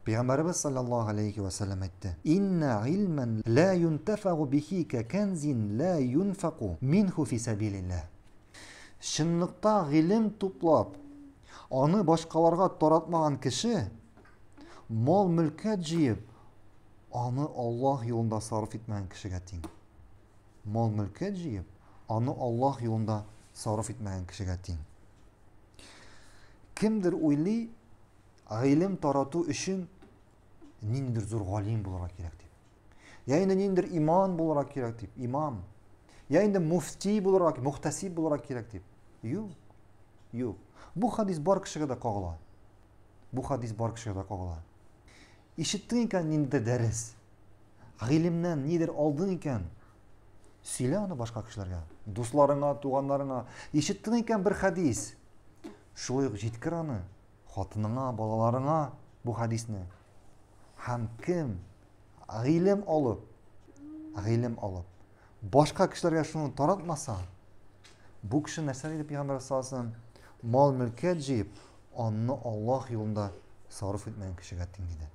Peygamberimiz sallallahu aleyhi ve sellem etti. İnne ilmen la yuntefa'u bihi ke kenzin la yunfaku minhu fi sabilillah. Шынлыкта гыйлем туплап, аны башкаларга таратмаган кеше мал мөлкәт җыеп, аны Аллаһ юлында сарыф итмәгән кешегә тиң. Мал мөлкәт җыеп, аны Аллаһ юлында сарыф итмәгән кешегә тиң. Кемдер уйлый, гыйлем тарату өчен ниндидер зур галим булырга кирәк дип. Я инде ниндидер иман булырга кирәк дип, имам. Я инде муфти булырга, мухтасиб булырга кирәк дип. Юк. Юк. Бу хадис бар кешегә дә кагыла. Бу хадис бар кешегә дә кагыла. Ишеттең икән ниндидер дәрес. Гыйлемнән нидер алдың икән, сөйлә аны башка кешеләргә, дусларыңа, туганнарыңа. Ишеттең икән бер хадис. Шулай ук җиткер аны хатыныңа, балаларыңа бу хадисне. Һәм кем гыйлем алып, башка кешеләргә шуны таратмаса, бу кеше нәрсә диде Пәйгамбәр саллаллаһу алейһи ва саллям? Мал мөлкәт җыеп, аны Аллаһ юлында сарыф итмәгән кешегә тиң диде.